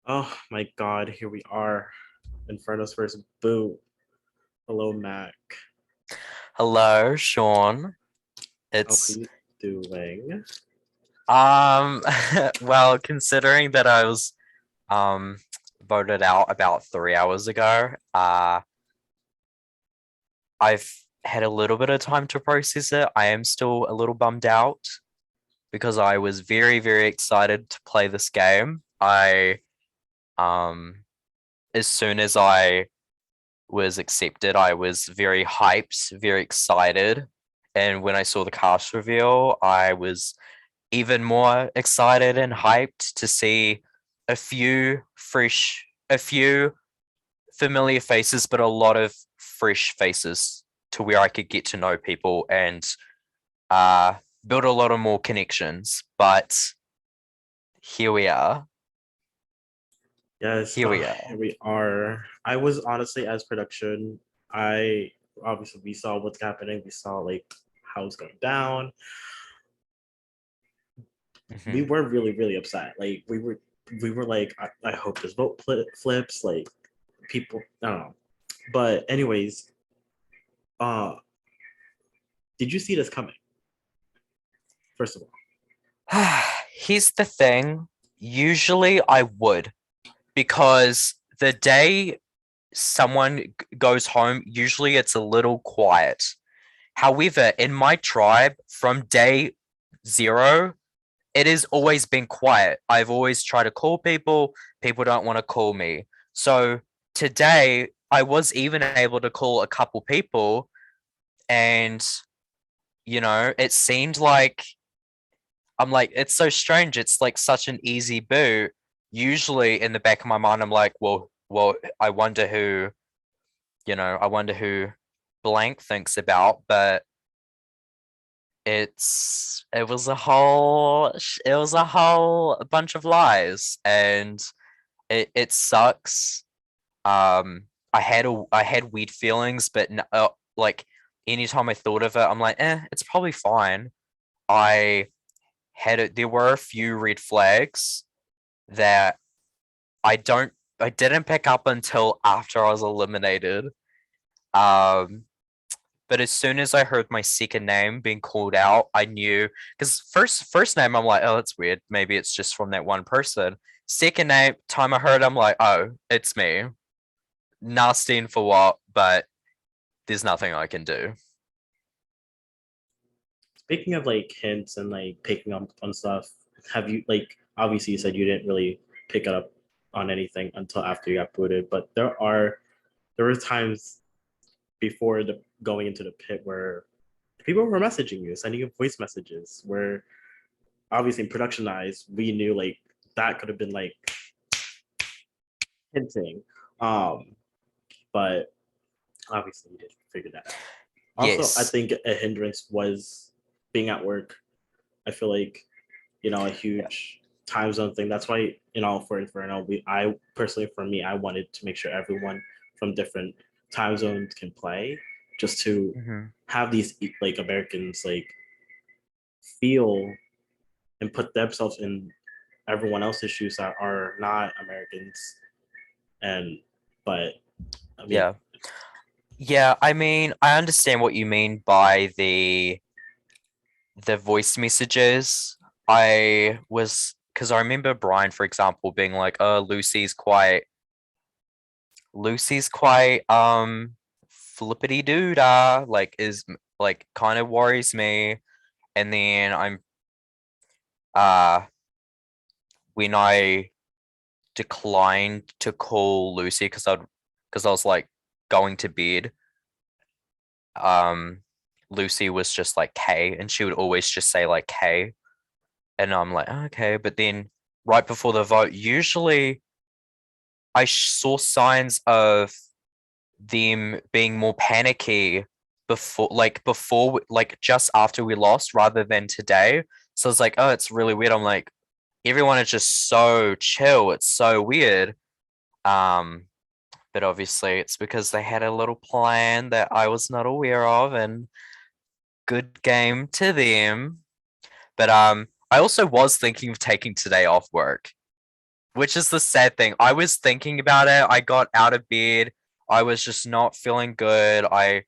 Oh my god, here we are. Inferno's first boot. Hello, Mac. Hello, Sean. How are It's you doing? um well, considering that I was um voted out about 3 hours ago, I've had a little bit of time to process it. I am still a little bummed out because I was very, very excited to play this game. I um as soon as I was accepted, I was very hyped, very excited. And when I saw the cast reveal, I was even more excited and hyped to see a few familiar faces, but a lot of fresh faces to where I could get to know people and uh, build a lot of more connections. But here we are. Yes, Here we here are. we are. I was honestly, as production, I obviously we saw what's happening. We saw like how it's going down. We Mhm. were really, really upset. Like we were like, I hope this vote flips. Like people, I don't know. But anyways, uh, did you see this coming? First of all, Here's the thing. Usually I would, because the day someone goes home, usually it's a little quiet. However, in my tribe, from day zero, it has always been quiet. I've always tried to call people, people don't want to call me. So today, I was even able to call a couple people, and it seemed like I'm like, it's so strange. It's like such an easy boot. Usually in the back of my mind, I'm like, well, I wonder who blank thinks about, but it was a whole bunch of lies, and it sucks. I had weird feelings, but like anytime I thought of it, I'm like, it's probably fine. I there were a few red flags that I don't I didn't pick up until after I was eliminated. Um, but as soon as I heard my second name being called out, I knew, because first name I'm like, oh, that's weird. Maybe it's just from that one person. Second name, time I heard, I'm like, oh, it's me. Nasty for what? But there's nothing I can do. speaking of like hints and like picking up on stuff, have you like obviously you said you didn't really pick it up on anything until after you got booted, but there were times before the going into the pit where people were messaging you, sending you voice messages where obviously in production eyes, we knew like that could have been like hinting. Um, but obviously you didn't figure that out. Also, I Yes. think a hindrance was being at work. I feel like a Yeah. huge time zone thing. That's why for Inferno, I personally for me, I wanted to make sure everyone from different time zones can play, just to Mhm. have these like Americans like feel and put themselves in everyone else's shoes that are not Americans. And but I mean, Yeah. Yeah, I mean, I understand what you mean by the voice messages. I was because I remember Brian, for example, being like, "Oh, Lucy's quite flippity doodah, like is like kind of worries me." And then uh when I declined to call Lucy because I was like going to bed, um Lucy was just like K, and she would always just say like K, and I'm like, "Oh, okay." But then right before the vote, usually I saw signs of them being more panicky like just after we lost rather than today. So it's like, oh, it's really weird. I'm like, everyone is just so chill. It's so weird. Um, but obviously it's because they had a little plan that I was not aware of, and good game to them. But I also was thinking of taking today off work. which is the sad thing. I was thinking about it. I got out of bed. I was just not feeling good. I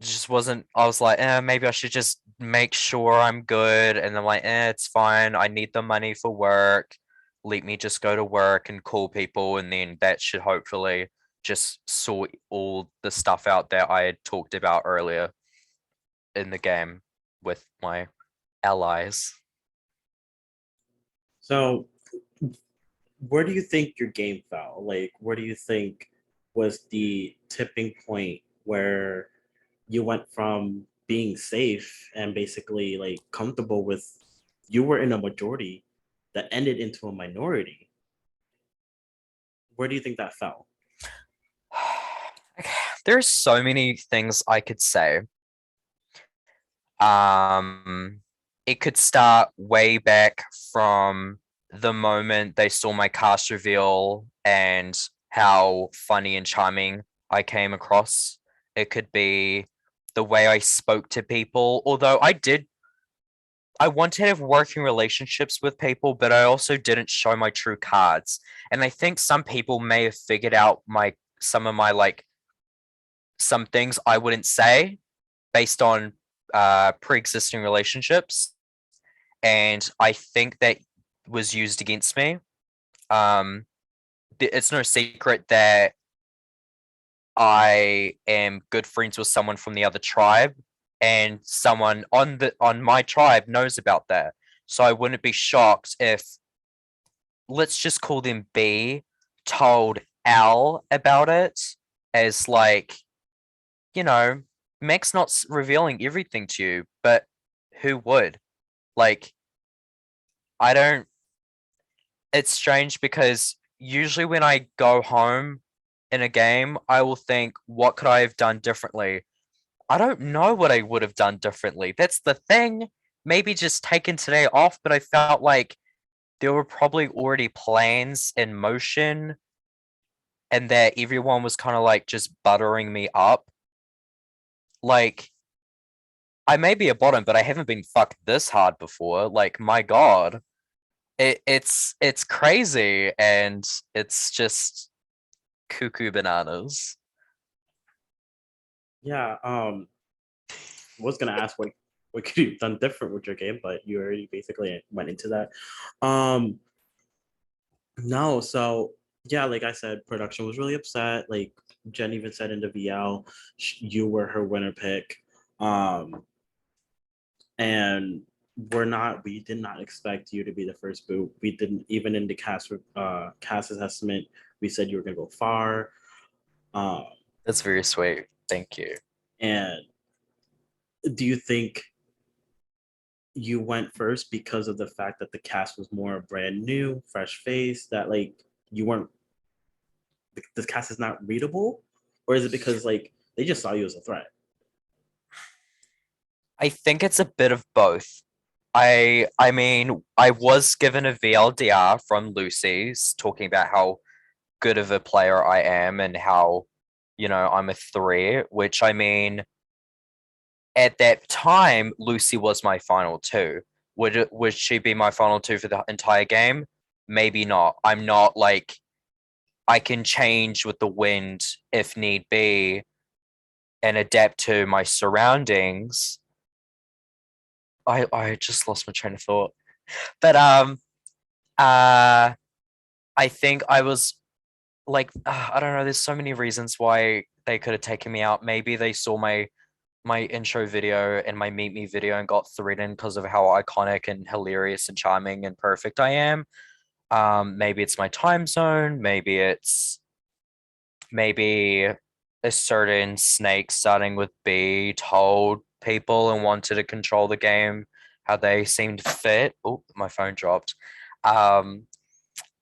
just wasn't. I was like, maybe I should just make sure I'm good. And I'm like, it's fine. I need the money for work. Let me just go to work and call people, and then that should hopefully just sort all the stuff out that I had talked about earlier in the game with my allies. So, where do you think your game fell? Like, where do you think was the tipping point where you went from being safe and basically like comfortable with you were in a majority that ended into a minority? Where do you think that fell? There's so many things I could say. Um, it could start way back from the moment they saw my cast reveal and how funny and charming I came across. It could be the way I spoke to people, although I wanted to have working relationships with people, but I also didn't show my true cards. And I think some people may have figured out some of my like some things I wouldn't say based on pre-existing relationships, and I think that was used against me. Um, it's no secret that I am good friends with someone from the other tribe, and someone on my tribe knows about that. So I wouldn't be shocked if, let's just call them B, told Al about it, as like, you know, Meg's not revealing everything to you, but who would? Like, I don't, it's strange because usually when I go home in a game, I will think, what could I have done differently? I don't know what I would have done differently. That's the thing. Maybe just taken today off, but I felt like there were probably already plans in motion and that everyone was kind of like just buttering me up. Like, I may be a bottom, but I haven't been fucked this hard before. Like, my God. It's crazy and it's just cuckoo bananas. Yeah, I was gonna ask what could you have done different with your game, but you already basically went into that. Um, no, so yeah, like I said, production was really upset. Like Jen even said in the VL, you were her winner pick. Um, and we did not expect you to be the first boot. We didn't even in the cast assessment, we said you were gonna go far. Um, That's very sweet. Thank you. and do you think you went first because of the fact that the cast was more brand new, fresh face, that like you weren't the cast is not readable? Or is it because like they just saw you as a threat? I think it's a bit of both. I mean, I was given a VLDR from Lucy's talking about how good of a player I am and how, I'm a threat, which I mean, at that time, Lucy was my final two. Would she be my final two for the entire game? Maybe not. I'm not like I can change with the wind if need be and adapt to my surroundings. I just lost my train of thought. But uh I think I was like I don't know, there's so many reasons why they could have taken me out. Maybe they saw my intro video and my meet me video and got threatened because of how iconic and hilarious and charming and perfect I am. Maybe it's my time zone, maybe a certain snake starting with B told people and wanted to control the game how they seemed fit. Oh, my phone dropped. Um,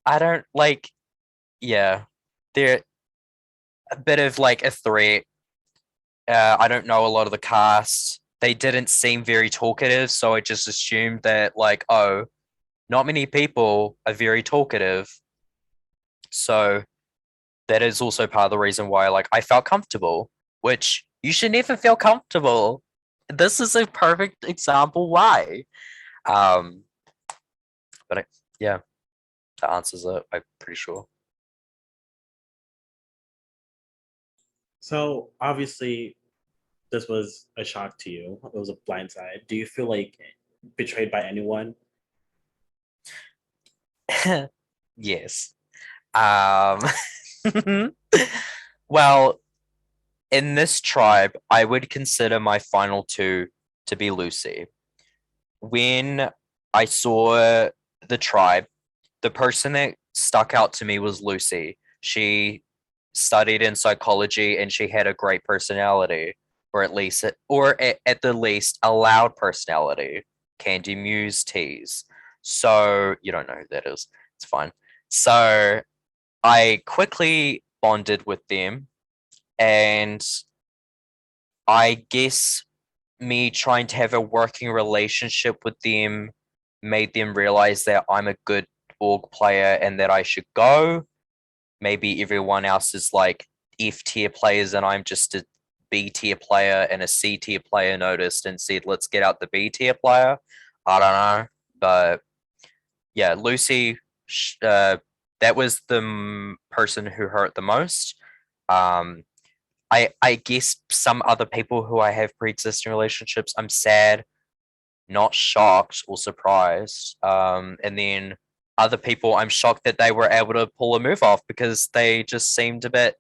I don't like, yeah, they're a bit of like a threat. I don't know a lot of the cast. They didn't seem very talkative, so I just assumed that, like, oh, not many people are very talkative. So that is also part of the reason why, like, I felt comfortable, which you should never feel comfortable. This is a perfect example why. Um, but yeah, That answers it, I'm pretty sure. So obviously, this was a shock to you. It was a blindside. Do you feel like betrayed by anyone? Yes. Um, well, in this tribe, I would consider my final two to be Lucy. When I saw the tribe, the person that stuck out to me was Lucy. She studied in psychology and she had a great personality, or at the least, a loud personality. Candy Muse tease. So you don't know who that is. It's fine. So I quickly bonded with them, and I guess me trying to have a working relationship with them made them realize that I'm a good org player and that I should go. Maybe everyone else is like F tier players and I'm just a B tier player, and a C tier player noticed and said, let's get out the B tier player. I don't know. But yeah, Lucy, that was the person who hurt the most. Um, I guess some other people who I have pre-existing relationships, I'm sad, not shocked or surprised. And then other people, I'm shocked that they were able to pull a move off because they just seemed a bit.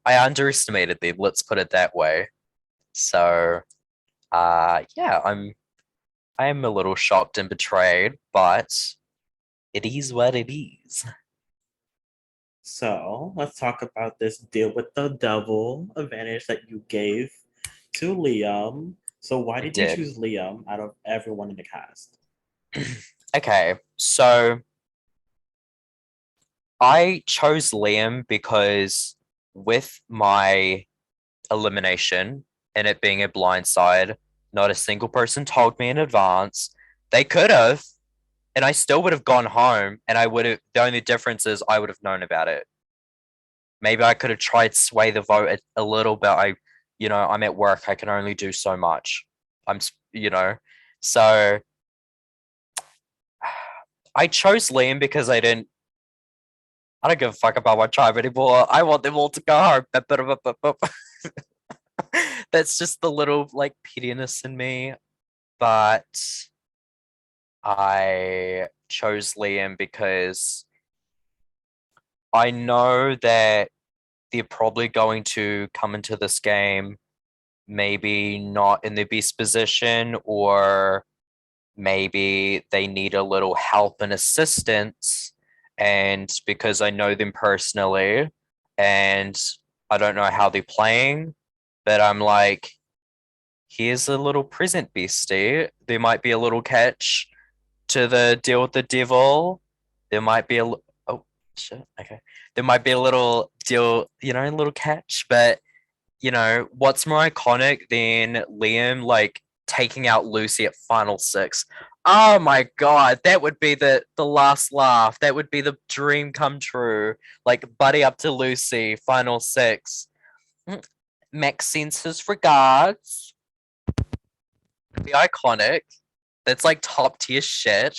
I underestimated them. Let's put it that way. So, yeah, I am a little shocked and betrayed, but it is what it is. So let's talk about this deal with the devil advantage that you gave to Liam. So why I did you did. choose Liam out of everyone in the cast? Okay, so I chose Liam because with my elimination and it being a blind side, not a single person told me in advance. They could have, and I still would have gone home, and I would have. The only difference is I would have known about it. Maybe I could have tried to sway the vote a little, but I'm at work. I can only do so much. I'm, so I chose Liam because I don't give a fuck about my tribe anymore. I want them all to go home. That's just the little like pettiness in me. But I chose Liam because I know that they're probably going to come into this game maybe not in the best position, or maybe they need a little help and assistance. And because I know them personally and I don't know how they're playing, but I'm like, here's a little present, bestie. There might be a little catch to the deal with the devil. There might be oh shit, okay. There might be a little deal, a little catch, but what's more iconic than Liam like taking out Lucy at final six? Oh my god, that would be the last laugh. That would be the dream come true. Like buddy up to Lucy, final six. Mm, Max sends his regards. Be iconic. That's like top tier shit.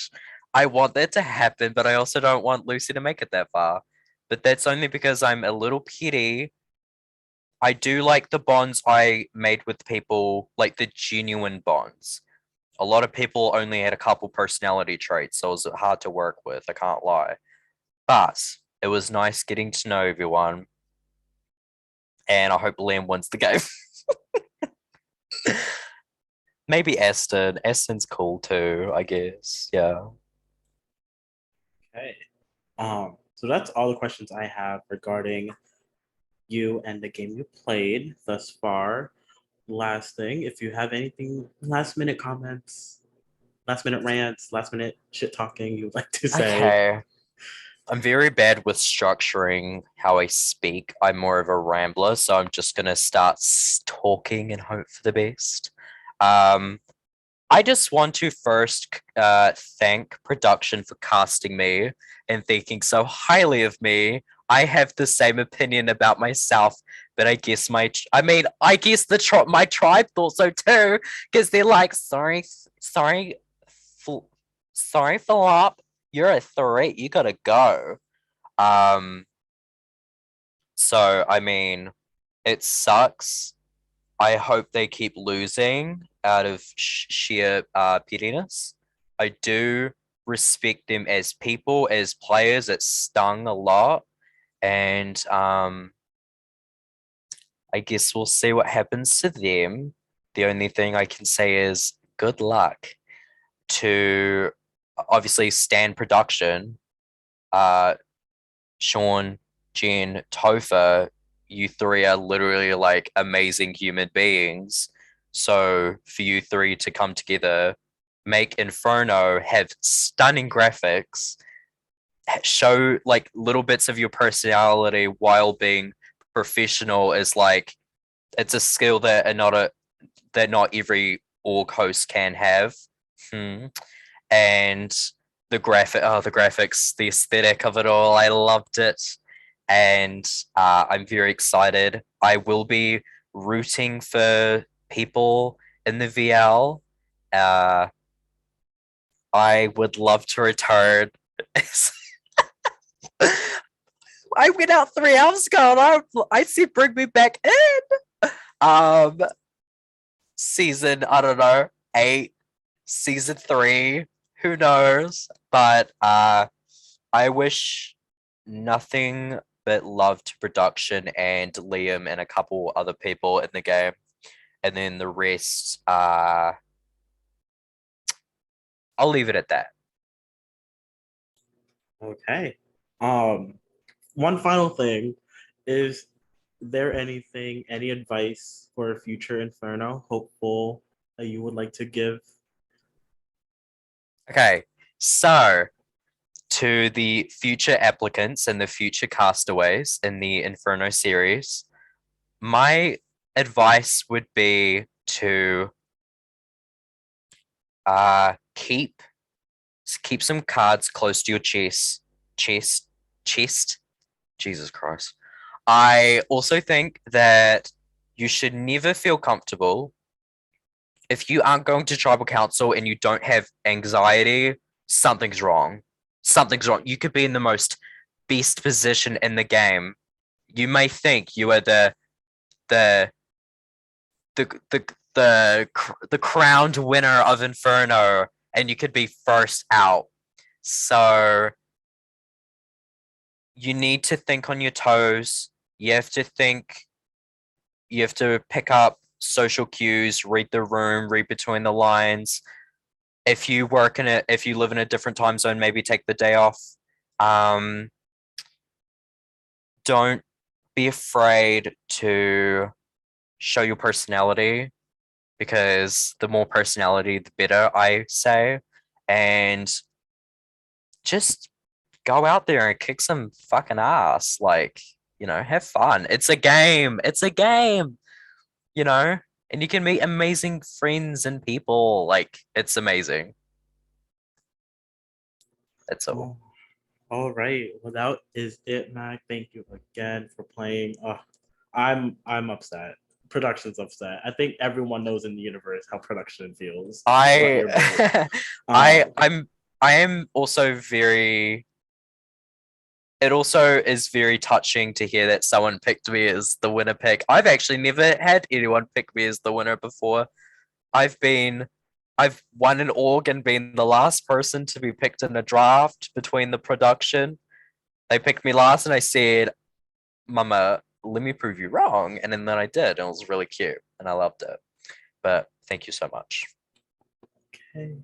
I want that to happen, but I also don't want Lucy to make it that far. But that's only because I'm a little petty. I do like the bonds I made with people, like the genuine bonds. A lot of people only had a couple personality traits, so it was hard to work with, I can't lie. But it was nice getting to know everyone, and I hope Liam wins the game. Maybe Aston. Aston's cool too, I guess. Yeah. Okay. So that's all the questions I have regarding you and the game you played thus far. Last thing, if you have anything, last minute comments, last minute rants, last minute shit talking you'd like to say. Okay. I'm very bad with structuring how I speak. I'm more of a rambler, so I'm just gonna start talking and hope for the best. Um, I just want to first thank production for casting me and thinking so highly of me. I have the same opinion about myself, but I guess my tribe thought so too, because they're like, sorry, sorry, Philip, you're a threat. You gotta go. Um, so I mean, it sucks. I hope they keep losing out of sheer pettiness. I do respect them as people, as players. It stung a lot, and I guess we'll see what happens to them. The only thing I can say is good luck to obviously Stan Production, uh, Sean, Jen, Topher. You three are literally like amazing human beings. So for you three to come together, make Inferno, have stunning graphics, show like little bits of your personality while being professional is like it's a skill that not every org host can have. Hmm. And the graphics, the aesthetic of it all, I loved it, and I'm very excited. I will be rooting for people in the VL. Uh, I would love to return. I went out 3 hours ago, and I said bring me back in. Um, season, I don't know, 8, season 3, who knows? But I wish nothing but love to production and Liam and a couple other people in the game. And then the rest, I'll leave it at that. Okay. One final thing is there anything, any advice for a future Inferno hopeful that you would like to give? Okay, so to the future applicants and the future castaways in the Inferno series, my advice would be to keep some cards close to your chest. Jesus Christ. I also think that you should never feel comfortable if you aren't going to tribal council and you don't have anxiety. Something's wrong. Something's wrong. You could be in the most best position in the game. You may think you are the the the crowned winner of Inferno, and you could be first out. So you need to think on your toes. You have to think. You have to pick up social cues, read the room, read between the lines. If you live in a different time zone, maybe take the day off. Um, don't be afraid to show your personality, because the more personality, the better, I say. And just go out there and kick some fucking ass. Like, have fun. It's a game. It's a game, you know? And you can meet amazing friends and people. Like, it's amazing. That's all. Oh, all right. Well, that is it, Mac. Thank you again for playing. I'm upset. Production's upset. I think everyone knows in the universe how production feels about your vote. I I Um, I'm I am also very it also is very touching to hear that someone picked me as the winner pick. I've actually never had anyone pick me as the winner before. I've been I've won an org and been the last person to be picked in a draft between the production. They picked me last and I said, Mama, let me prove you wrong. And then I did, and it was really cute and I loved it. But thank you so much. okay.